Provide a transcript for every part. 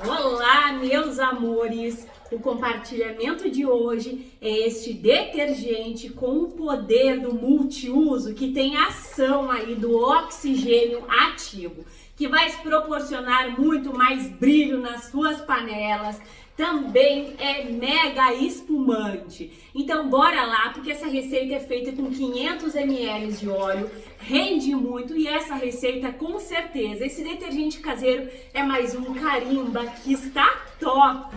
Olá, meus amores! O compartilhamento de hoje é este detergente com o poder do multiuso que tem ação aí do oxigênio ativo, que vai proporcionar muito mais brilho nas suas panelas. Também é mega espumante. Então bora lá, porque essa receita é feita com 500 ml de óleo, rende muito e essa receita com certeza, esse detergente caseiro é mais um carimba que está top!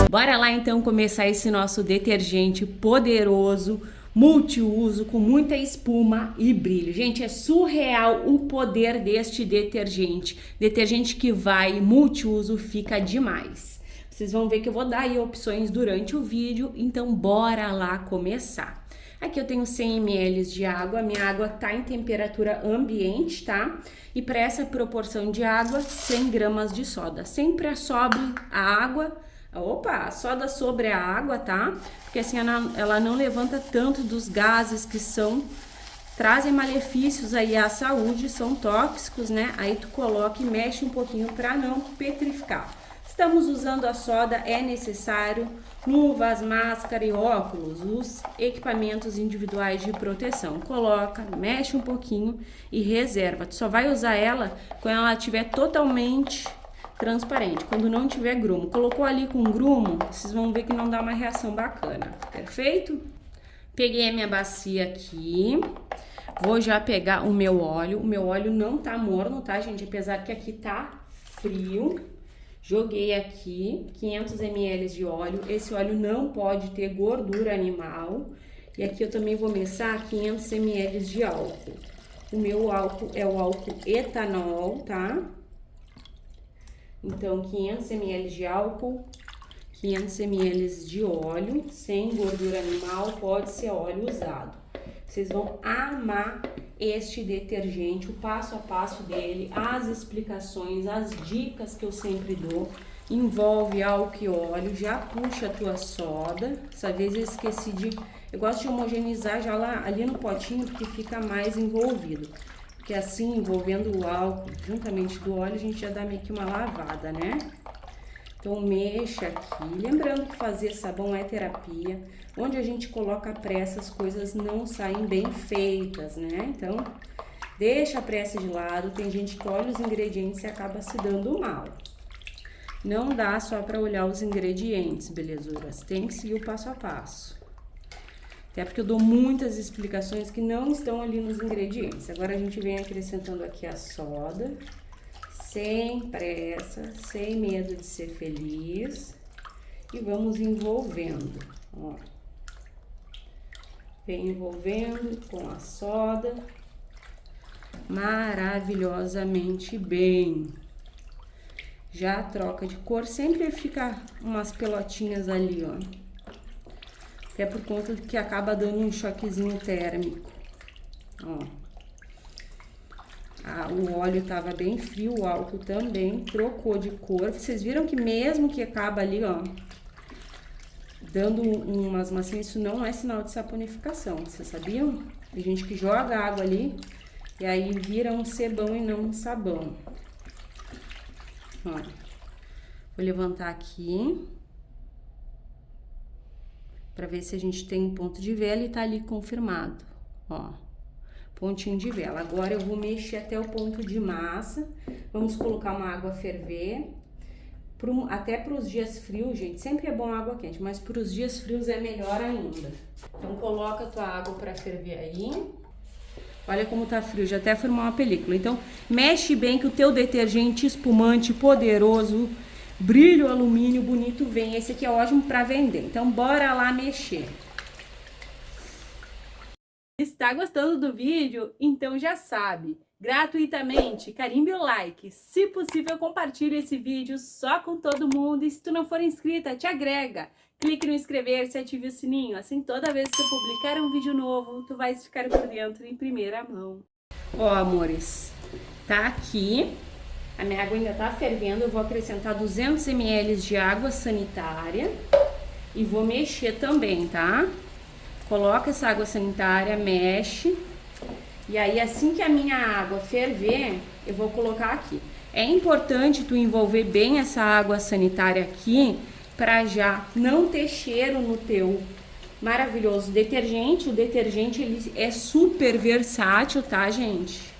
Bora lá então começar esse nosso detergente poderoso, multiuso, com muita espuma e brilho. Gente, é surreal o poder deste detergente. Detergente que vai multiuso, fica demais. Vocês vão ver que eu vou dar aí opções durante o vídeo, então bora lá começar. Aqui eu tenho 100 ml de água, minha água tá em temperatura ambiente, tá? E para essa proporção de água, 100 gramas de soda. Sempre sobre a água. Opa, a soda sobre a água, tá? Porque assim ela não levanta tanto dos gases que trazem malefícios aí à saúde, são tóxicos, né? Aí tu coloca e mexe um pouquinho para não petrificar. Estamos usando a soda, é necessário luvas, máscara e óculos, os equipamentos individuais de proteção. Coloca, mexe um pouquinho e reserva. Tu só vai usar ela quando ela estiver totalmente transparente, quando não tiver grumo. Colocou ali com grumo, vocês vão ver que não dá uma reação bacana, perfeito? Peguei a minha bacia aqui, vou já pegar o meu óleo não tá morno, tá, gente? Apesar que aqui tá frio. Joguei aqui 500 ml de óleo, esse óleo não pode ter gordura animal. E aqui eu também vou mexer 500 ml de álcool. O meu álcool é o álcool etanol, tá? Então, 500 ml de álcool, 500 ml de óleo, sem gordura animal, pode ser óleo usado. Vocês vão amar este detergente, o passo a passo dele, as explicações, as dicas que eu sempre dou. Envolve álcool e óleo, já puxa a tua soda. Dessa vez eu esqueci eu gosto de homogeneizar já lá ali no potinho, porque fica mais envolvido. Porque assim, envolvendo o álcool juntamente do óleo, a gente já dá meio que uma lavada, né? Então, mexa aqui. Lembrando que fazer sabão é terapia. Onde a gente coloca pressa, as coisas não saem bem feitas, né? Então, deixa a pressa de lado. Tem gente que olha os ingredientes e acaba se dando mal. Não dá só para olhar os ingredientes, belezuras. Tem que seguir o passo a passo. Até porque eu dou muitas explicações que não estão ali nos ingredientes. Agora a gente vem acrescentando aqui a soda, sem pressa, sem medo de ser feliz. E vamos envolvendo, ó. Vem envolvendo com a soda, maravilhosamente bem. Já troca de cor, sempre fica umas pelotinhas ali, ó. Até por conta do que acaba dando um choquezinho térmico. Ó. O óleo tava bem frio, o álcool também trocou de cor. Vocês viram que mesmo que acaba ali, ó, dando umas massinhas, isso não é sinal de saponificação. Vocês sabiam? Tem gente que joga água ali e aí vira um sebão e não um sabão. Ó. Vou levantar aqui para ver se a gente tem um ponto de vela e tá ali confirmado, ó, pontinho de vela. Agora eu vou mexer até o ponto de massa, vamos colocar uma água a ferver, até para os dias frios, gente, sempre é bom água quente, mas para os dias frios é melhor ainda. Então coloca a tua água para ferver aí, olha como tá frio, já até formou uma película. Então mexe bem que o teu detergente espumante poderoso, brilho alumínio bonito vem. Esse aqui é ótimo para vender. Então bora lá mexer. Está gostando do vídeo? Então já sabe, gratuitamente, carimbe o like. Se possível, compartilhe esse vídeo só com todo mundo. E se tu não for inscrita, te agrega. Clique no inscrever-se e ative o sininho. Assim, toda vez que eu publicar um vídeo novo, tu vais ficar por dentro em primeira mão. Ó, amores, tá aqui A minha água ainda tá fervendo, eu vou acrescentar 200 ml de água sanitária e vou mexer também, tá? Coloca essa água sanitária, mexe. E aí, assim que a minha água ferver, eu vou colocar aqui. É importante tu envolver bem essa água sanitária aqui, para já não ter cheiro no teu maravilhoso detergente. O detergente, ele é super versátil, tá, gente?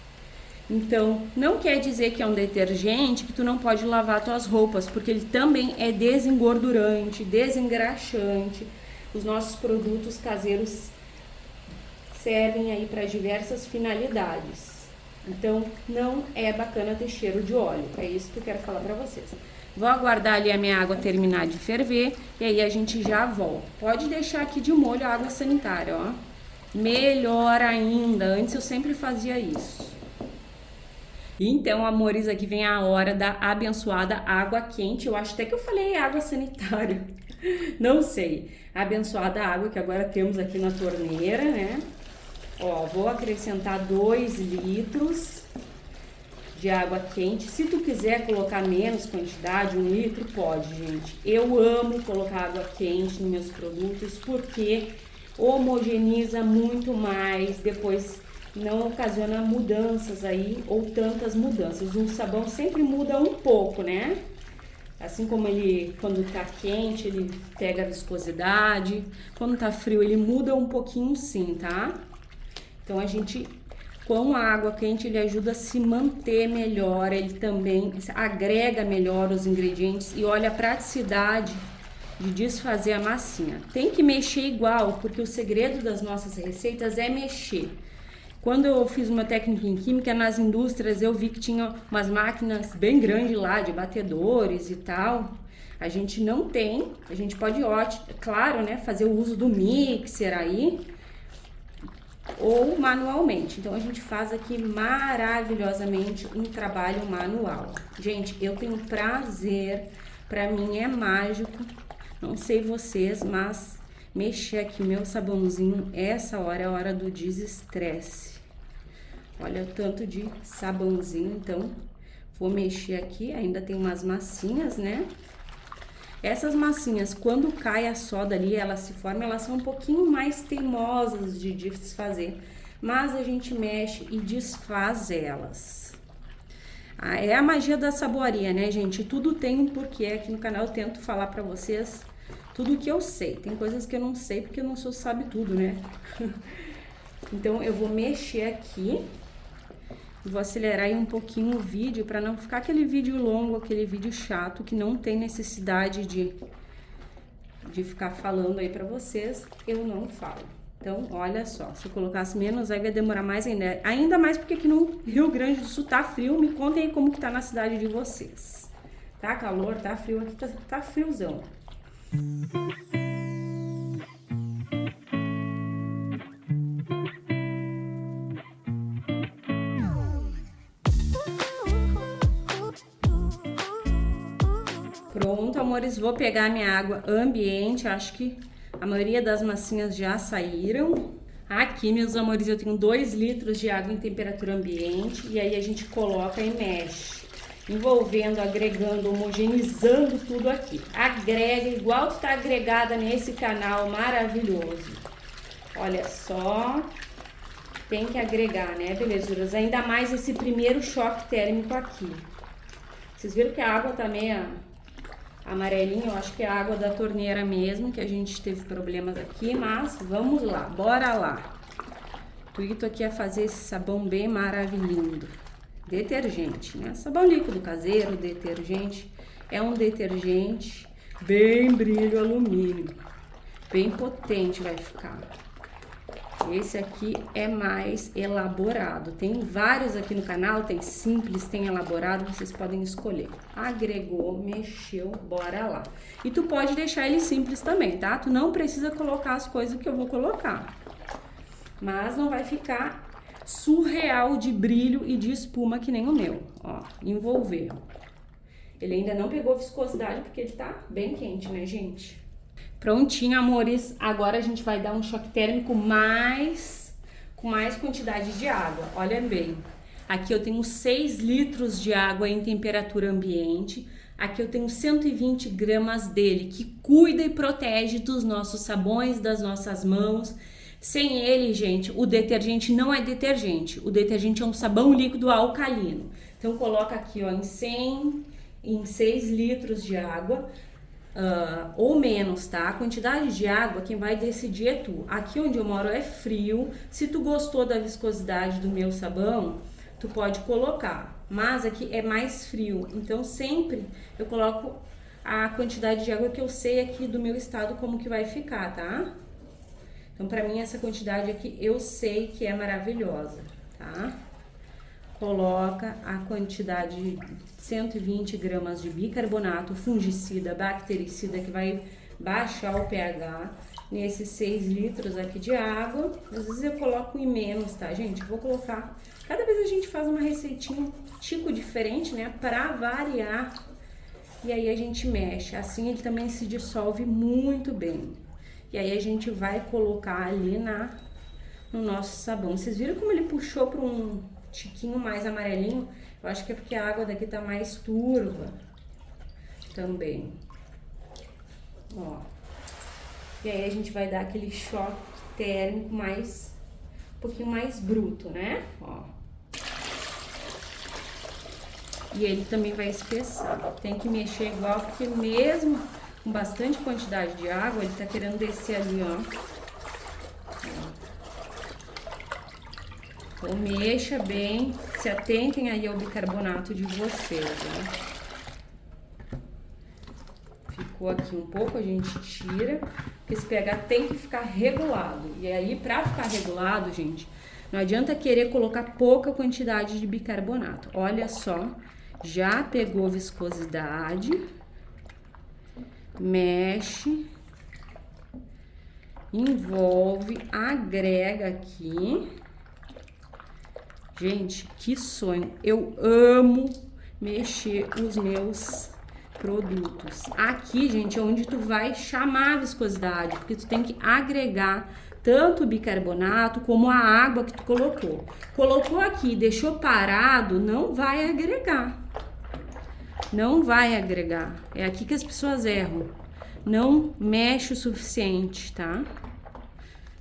Então, não quer dizer que é um detergente que tu não pode lavar tuas roupas, porque ele também é desengordurante, desengraxante. Os nossos produtos caseiros servem aí para diversas finalidades. Então, não é bacana ter cheiro de óleo. É isso que eu quero falar para vocês. Vou aguardar ali a minha água terminar de ferver e aí a gente já volta. Pode deixar aqui de molho a água sanitária, ó. Melhor ainda. Antes eu sempre fazia isso. Então, amores, aqui vem a hora da abençoada água quente. Eu acho até que eu falei água sanitária. Não sei. A abençoada água que agora temos aqui na torneira, né? Ó, vou acrescentar 2 litros de água quente. Se tu quiser colocar menos quantidade, 1 litro, pode, gente. Eu amo colocar água quente nos meus produtos porque homogeneiza muito mais, depois não ocasiona mudanças aí, ou tantas mudanças. O sabão sempre muda um pouco, né? Assim como ele, quando tá quente, ele pega a viscosidade. Quando tá frio, ele muda um pouquinho sim, tá? Então, a gente, com a água quente, ele ajuda a se manter melhor. Ele também agrega melhor os ingredientes. E olha a praticidade de desfazer a massinha. Tem que mexer igual, porque o segredo das nossas receitas é mexer. Quando eu fiz uma técnica em química, nas indústrias eu vi que tinha umas máquinas bem grandes lá, de batedores e tal. A gente não tem, a gente pode, claro, né, fazer o uso do mixer aí, ou manualmente. Então a gente faz aqui maravilhosamente um trabalho manual. Gente, eu tenho prazer, pra mim é mágico, não sei vocês, mas mexer aqui meu sabãozinho, essa hora é a hora do desestresse. Olha o tanto de sabãozinho, então vou mexer aqui, ainda tem umas massinhas, né? Essas massinhas, quando cai a soda ali, elas se formam, elas são um pouquinho mais teimosas de desfazer, mas a gente mexe e desfaz elas. É a magia da saboaria, né, gente? Tudo tem um porquê. Aqui no canal eu tento falar pra vocês tudo que eu sei. Tem coisas que eu não sei porque eu não sou sabe tudo, né? Então eu vou mexer aqui. Vou acelerar aí um pouquinho o vídeo para não ficar aquele vídeo longo, aquele vídeo chato que não tem necessidade de ficar falando aí para vocês. Eu não falo. Então, olha só, se eu colocasse menos aí vai demorar mais ainda. Ainda mais porque aqui no Rio Grande do Sul tá frio. Me contem aí como que tá na cidade de vocês. Tá calor, tá frio, aqui tá friozão. Pronto, amores, vou pegar minha água ambiente, acho que a maioria das massinhas já saíram. Aqui, meus amores, eu tenho 2 litros de água em temperatura ambiente e aí a gente coloca e mexe, envolvendo, agregando, homogeneizando tudo aqui. Agrega igual tu tá agregada nesse canal maravilhoso. Olha só, tem que agregar, né, belezuras? Ainda mais esse primeiro choque térmico aqui. Vocês viram que a água tá meio amarelinho, eu acho que é a água da torneira mesmo, que a gente teve problemas aqui, mas vamos lá, bora lá. O intuito aqui é fazer esse sabão bem maravilhoso. Detergente, né? Sabão líquido caseiro, detergente, é um detergente bem brilho alumínio, bem potente vai ficar. Esse aqui é mais elaborado. Tem vários aqui no canal, tem simples, tem elaborado, vocês podem escolher. Agregou, mexeu, bora lá. E tu pode deixar ele simples também, tá? Tu não precisa colocar as coisas que eu vou colocar. Mas não vai ficar surreal de brilho e de espuma que nem o meu. Ó, envolveu. Ele ainda não pegou viscosidade porque ele tá bem quente, né, gente? Prontinho, amores, agora a gente vai dar um choque térmico com mais quantidade de água. Olha bem, Aqui eu tenho 6 litros de água em temperatura ambiente. Aqui eu tenho 120 gramas dele, que cuida e protege dos nossos sabões, das nossas mãos. Sem ele, gente, o detergente não é detergente. O detergente é um sabão líquido alcalino. Então, coloca aqui, ó, em 6 litros de água, ou menos, tá? A quantidade de água, quem vai decidir é tu. Aqui onde eu moro é frio. Se tu gostou da viscosidade do meu sabão, tu pode colocar. Mas aqui é mais frio, então sempre eu coloco a quantidade de água que eu sei aqui do meu estado como que vai ficar, tá? Então, pra mim, essa quantidade aqui eu sei que é maravilhosa, tá? Coloca a quantidade de 120 gramas de bicarbonato, fungicida, bactericida, que vai baixar o pH nesses 6 litros aqui de água. Às vezes eu coloco em menos, tá, gente? Vou colocar... Cada vez a gente faz uma receitinha um tico diferente, né? Pra variar. E aí a gente mexe. Assim ele também se dissolve muito bem. E aí a gente vai colocar ali no nosso sabão. Vocês viram como ele puxou para um tiquinho mais amarelinho? Eu acho que é porque a água daqui tá mais turva também. Ó. E aí a gente vai dar aquele choque térmico mais, um pouquinho mais bruto, né? Ó. E ele também vai espessar. Tem que mexer igual, porque mesmo com bastante quantidade de água, ele tá querendo descer ali, ó. Então, mexa bem, se atentem aí ao bicarbonato de vocês, né? Ficou aqui um pouco, a gente tira, porque esse pH tem que ficar regulado. E aí, pra ficar regulado, gente, não adianta querer colocar pouca quantidade de bicarbonato. Olha só, já pegou viscosidade, mexe, envolve, agrega aqui. Gente, que sonho! Eu amo mexer os meus produtos. Aqui, gente, é onde tu vai chamar a viscosidade, porque tu tem que agregar tanto o bicarbonato como a água que tu colocou. Colocou aqui, deixou parado, não vai agregar. Não vai agregar. É aqui que as pessoas erram. Não mexe o suficiente, tá?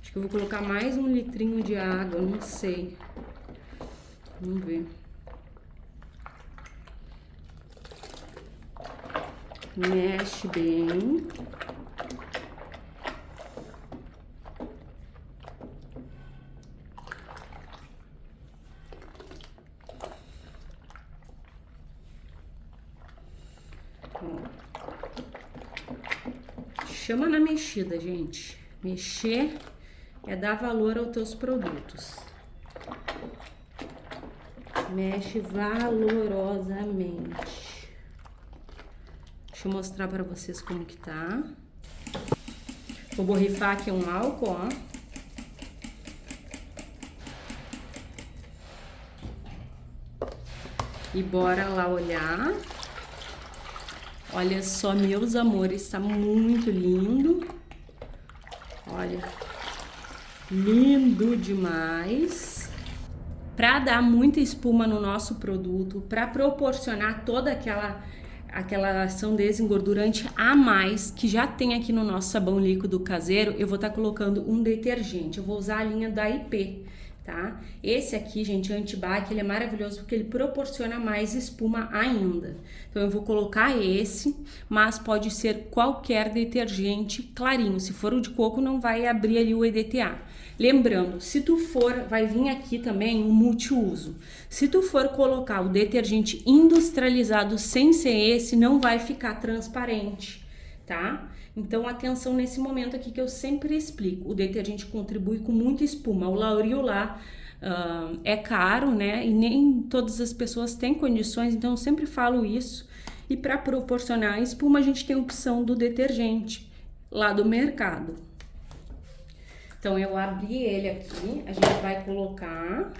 Acho que eu vou colocar mais 1 litrinho de água, não sei. Vamos ver. Mexe bem. Chama na mexida, gente. Mexer é dar valor aos teus produtos. Mexe valorosamente. Deixa eu mostrar pra vocês como que tá. Vou borrifar aqui um álcool, ó. E bora lá olhar. Olha só, meus amores, tá muito lindo. Olha, lindo demais. Para dar muita espuma no nosso produto, para proporcionar toda aquela ação desengordurante a mais que já tem aqui no nosso sabão líquido caseiro, eu vou estar colocando um detergente. Eu vou usar a linha da IP, tá? Esse aqui, gente, antibac, ele é maravilhoso porque ele proporciona mais espuma ainda. Então eu vou colocar esse, mas pode ser qualquer detergente clarinho. Se for o de coco, não vai abrir ali o EDTA. Lembrando, se tu for, vai vir aqui também um multiuso. Se tu for colocar o detergente industrializado sem ser esse, não vai ficar transparente, tá? Então, atenção nesse momento aqui que eu sempre explico. O detergente contribui com muita espuma. O Lauril lá é caro, né? E nem todas as pessoas têm condições, então eu sempre falo isso. E para proporcionar espuma, a gente tem a opção do detergente lá do mercado. Então, eu abri ele aqui, a gente vai colocar,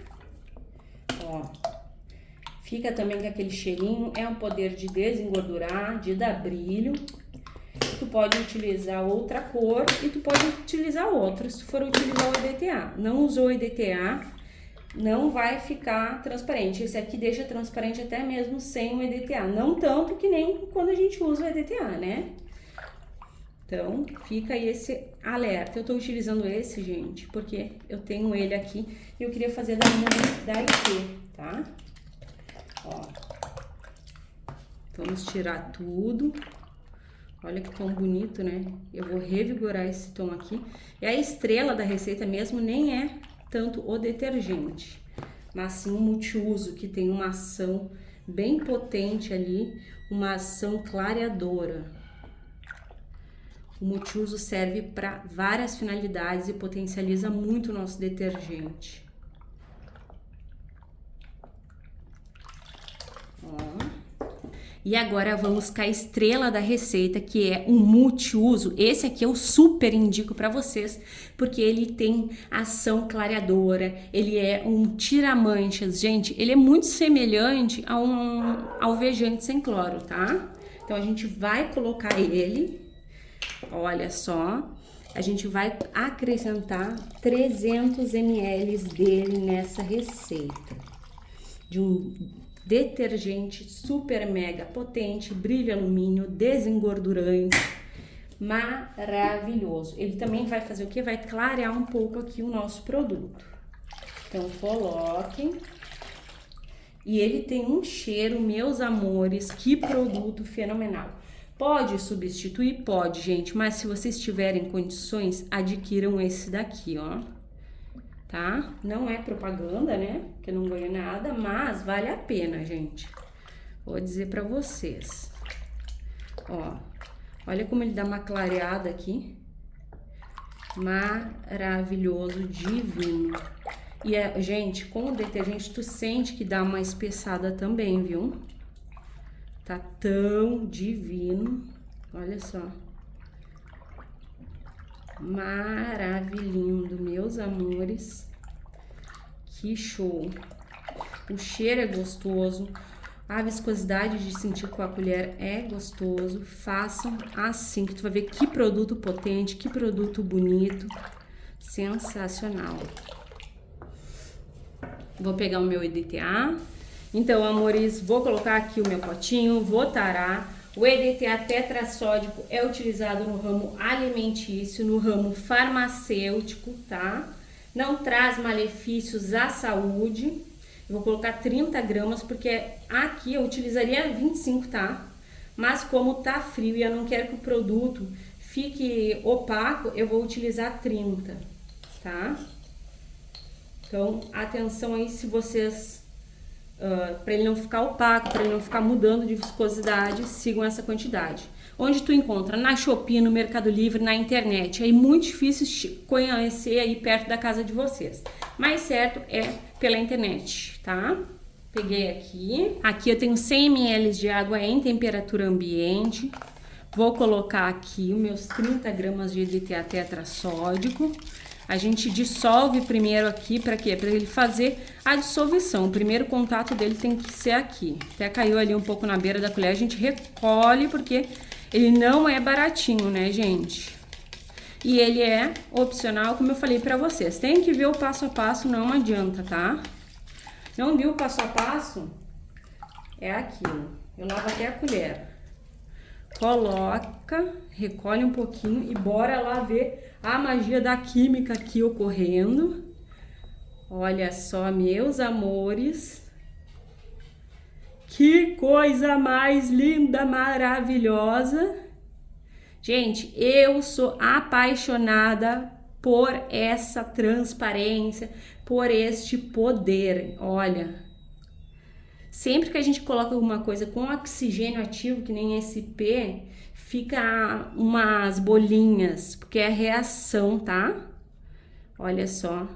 ó, fica também com aquele cheirinho, é um poder de desengordurar, de dar brilho. Tu pode utilizar outra cor e tu pode utilizar outra, se tu for utilizar o EDTA. Não usou o EDTA, não vai ficar transparente. Esse aqui deixa transparente até mesmo sem o EDTA. Não tanto que nem quando a gente usa o EDTA, né? Então, fica aí esse alerta. Eu tô utilizando esse, gente, porque eu tenho ele aqui e eu queria fazer da linha da IP, tá? Ó. Vamos tirar tudo. Olha que tom bonito, né? Eu vou revigorar esse tom aqui. E a estrela da receita mesmo nem é tanto o detergente, mas sim o multiuso, que tem uma ação bem potente ali, uma ação clareadora. O multiuso serve para várias finalidades e potencializa muito o nosso detergente. Ó. E agora vamos com a estrela da receita, que é um multiuso. Esse aqui eu super indico para vocês, porque ele tem ação clareadora, ele é um tira-manchas. Gente, ele é muito semelhante a um alvejante sem cloro, tá? Então a gente vai colocar ele. Olha só, a gente vai acrescentar 300 ml dele nessa receita. De um detergente super mega potente, brilho alumínio, desengordurante, maravilhoso. Ele também vai fazer o que? Vai clarear um pouco aqui o nosso produto. Então, coloquem. E ele tem um cheiro, meus amores, que produto fenomenal. Pode substituir? Pode, gente, mas se vocês tiverem condições, adquiram esse daqui, ó. Tá? Não é propaganda, né? Que eu não ganho nada, mas vale a pena, gente. Vou dizer pra vocês. Ó, olha como ele dá uma clareada aqui. Maravilhoso, divino. E, gente, com o detergente, tu sente que dá uma espessada também, viu? Tá tão divino. Olha só. Maravilhoso, meus amores. Que show. O cheiro é gostoso. A viscosidade de sentir com a colher é gostoso. Façam assim, que tu vai ver que produto potente, que produto bonito. Sensacional. Vou pegar o meu EDTA. Então, amores, vou colocar aqui o meu potinho, vou tarar. O EDTA tetrassódico é utilizado no ramo alimentício, no ramo farmacêutico, tá? Não traz malefícios à saúde. Eu vou colocar 30 gramas, porque aqui eu utilizaria 25, tá? Mas como tá frio e eu não quero que o produto fique opaco, eu vou utilizar 30, tá? Então, atenção aí se vocês... para ele não ficar opaco, para ele não ficar mudando de viscosidade, sigam essa quantidade. Onde tu encontra? Na Shopee, no Mercado Livre, na internet. É muito difícil conhecer aí perto da casa de vocês. Mais certo é pela internet, tá? Peguei aqui. Aqui eu tenho 100 ml de água em temperatura ambiente. Vou colocar aqui os meus 30 gramas de EDTA tetrassódico. A gente dissolve primeiro aqui, para quê? Para ele fazer a dissolução. O primeiro contato dele tem que ser aqui. Até caiu ali um pouco na beira da colher, a gente recolhe, porque ele não é baratinho, né, gente? E ele é opcional, como eu falei para vocês. Tem que ver o passo a passo, não adianta, tá? Não viu o passo a passo? É aquilo. Eu lavo até a colher. Coloca, recolhe um pouquinho e bora lá ver a magia da química aqui ocorrendo. Olha só, meus amores. Que coisa mais linda, maravilhosa. Gente, eu sou apaixonada por essa transparência, por este poder. Olha, sempre que a gente coloca alguma coisa com oxigênio ativo, que nem esse P, fica umas bolinhas, porque é reação, tá? Olha só.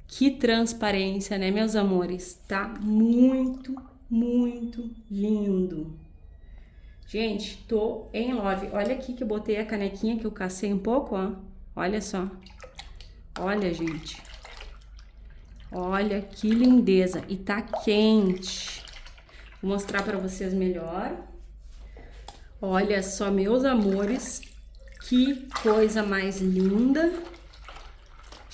Que transparência, né, meus amores? Tá muito, muito lindo. Gente, tô em love. Olha aqui que eu botei a canequinha que eu cacei um pouco, ó. Olha só. Olha, gente. Olha que lindeza. E tá quente. Vou mostrar pra vocês melhor. Olha só, meus amores. Que coisa mais linda.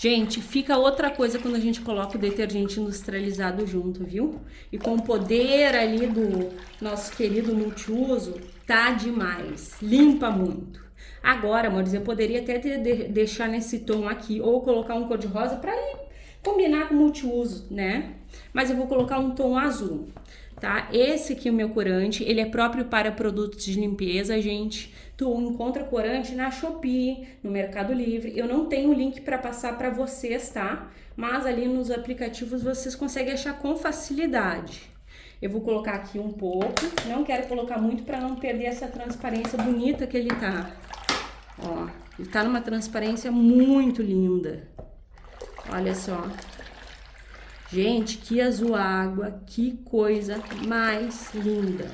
Gente, fica outra coisa quando a gente coloca o detergente industrializado junto, viu? E com o poder ali do nosso querido multiuso, tá demais. Limpa muito. Agora, amores, eu poderia até deixar nesse tom aqui, ou colocar um cor-de-rosa pra combinar com multiuso, né? Mas eu vou colocar um tom azul, tá? Esse aqui é o meu corante, ele é próprio para produtos de limpeza, gente. Tu encontra corante na Shopee, no Mercado Livre. Eu não tenho o link para passar para vocês, tá? Mas ali nos aplicativos vocês conseguem achar com facilidade. Eu vou colocar aqui um pouco, não quero colocar muito para não perder essa transparência bonita que ele tá. Ó, ele tá numa transparência muito linda. Olha só. Gente, que azul água, que coisa mais linda.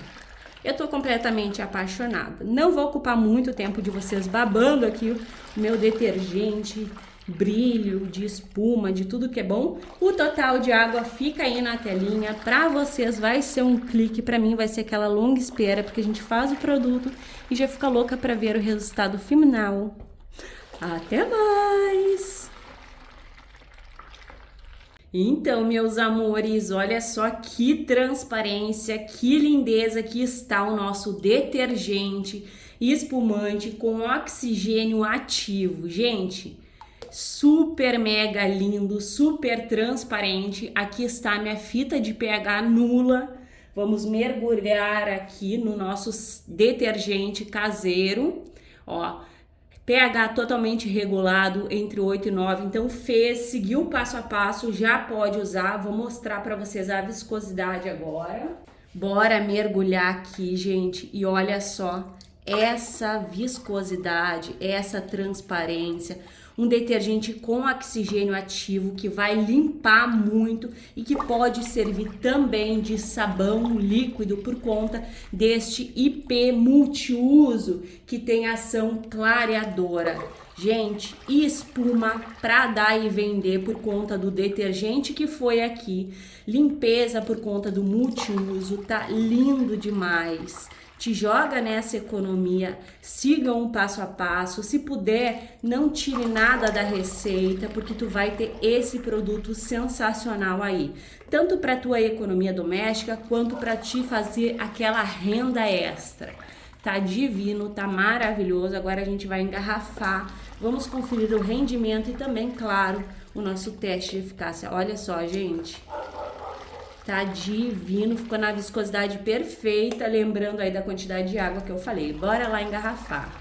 Eu tô completamente apaixonada. Não vou ocupar muito tempo de vocês babando aqui o meu detergente, brilho, de espuma, de tudo que é bom. O total de água fica aí na telinha. Pra vocês vai ser um clique, pra mim vai ser aquela longa espera, porque a gente faz o produto e já fica louca pra ver o resultado final. Até mais! Então, meus amores, olha só que transparência, que lindeza que está o nosso detergente espumante com oxigênio ativo. Gente, super mega lindo, super transparente. Aqui está a minha fita de pH nula. Vamos mergulhar aqui no nosso detergente caseiro, ó. pH totalmente regulado, entre 8 e 9, então seguiu o passo a passo, já pode usar. Vou mostrar para vocês a viscosidade agora. Bora mergulhar aqui, gente, e olha só essa viscosidade, essa transparência. Um detergente com oxigênio ativo que vai limpar muito e que pode servir também de sabão líquido por conta deste IP multiuso que tem ação clareadora. Gente, e espuma para dar e vender por conta do detergente que foi aqui. Limpeza por conta do multiuso, tá lindo demais. Te joga nessa economia, sigam um passo a passo. Se puder, não tire nada da receita, porque tu vai ter esse produto sensacional aí. Tanto para tua economia doméstica, quanto para te fazer aquela renda extra. Tá divino, tá maravilhoso. Agora a gente vai engarrafar. Vamos conferir o rendimento e também, claro, o nosso teste de eficácia. Olha só, gente. Tá divino, ficou na viscosidade perfeita, lembrando aí da quantidade de água que eu falei. Bora lá engarrafar.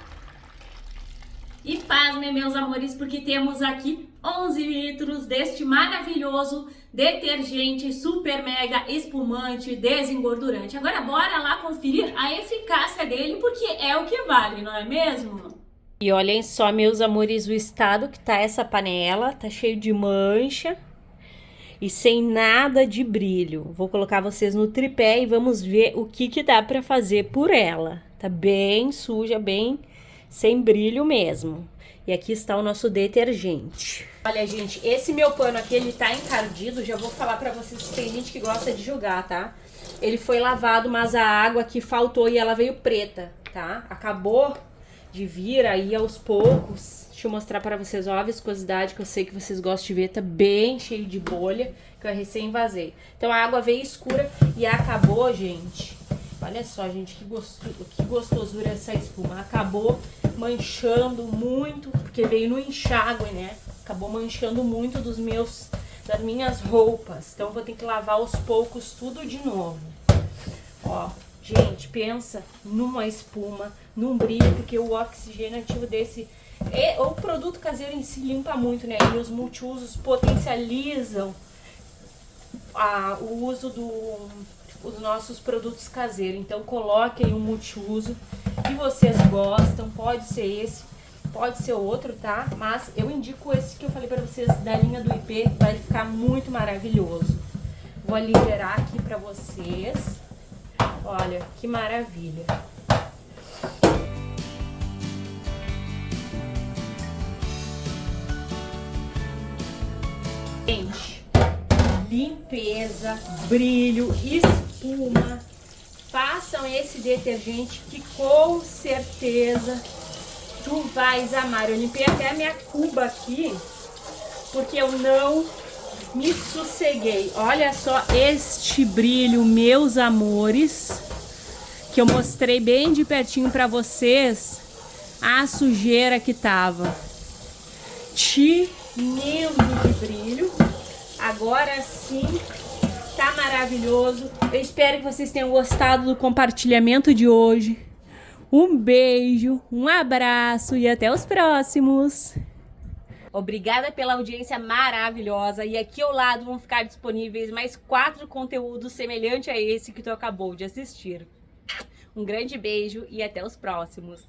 E pasmem, meus amores, porque temos aqui 11 litros deste maravilhoso detergente super mega espumante desengordurante. Agora bora lá conferir a eficácia dele, porque é o que vale, não é mesmo? E olhem só, meus amores, o estado que tá essa panela, tá cheio de mancha. E sem nada de brilho. Vou colocar vocês no tripé e vamos ver o que dá pra fazer por ela. Tá bem suja, bem sem brilho mesmo. E aqui está o nosso detergente. Olha, gente, esse meu pano aqui, ele tá encardido. Já vou falar pra vocês que tem gente que gosta de jogar, tá? Ele foi lavado, mas a água aqui faltou e ela veio preta, tá? Acabou de vir aí aos poucos. Deixa eu mostrar para vocês, ó, a viscosidade que eu sei que vocês gostam de ver, tá bem cheio de bolha, que eu recém vazei. Então a água veio escura e acabou, gente. Olha só, gente, que gostosura essa espuma. Acabou manchando muito, porque veio no enxágue, né? Acabou manchando muito das minhas roupas. Então vou ter que lavar aos poucos tudo de novo. Ó, gente, pensa numa espuma, num brilho, porque o oxigênio ativo desse... o produto caseiro em si limpa muito, né? E os multiusos potencializam o uso dos nossos produtos caseiros. Então coloquem um multiuso que vocês gostam. Pode ser esse, pode ser outro, tá? Mas eu indico esse que eu falei pra vocês da linha do IP. Vai ficar muito maravilhoso. Vou aligerar aqui pra vocês. Olha, que maravilha. Gente, limpeza, brilho, espuma. Façam esse detergente que com certeza tu vais amar. Eu limpei até a minha cuba aqui porque eu não me sosseguei. Olha só este brilho, meus amores, que eu mostrei bem de pertinho pra vocês a sujeira que tava. Tinindo de brilho. Agora sim, tá maravilhoso. Eu espero que vocês tenham gostado do compartilhamento de hoje. Um beijo, um abraço e até os próximos. Obrigada pela audiência maravilhosa. E aqui ao lado vão ficar disponíveis mais 4 conteúdos semelhantes a esse que tu acabou de assistir. Um grande beijo e até os próximos.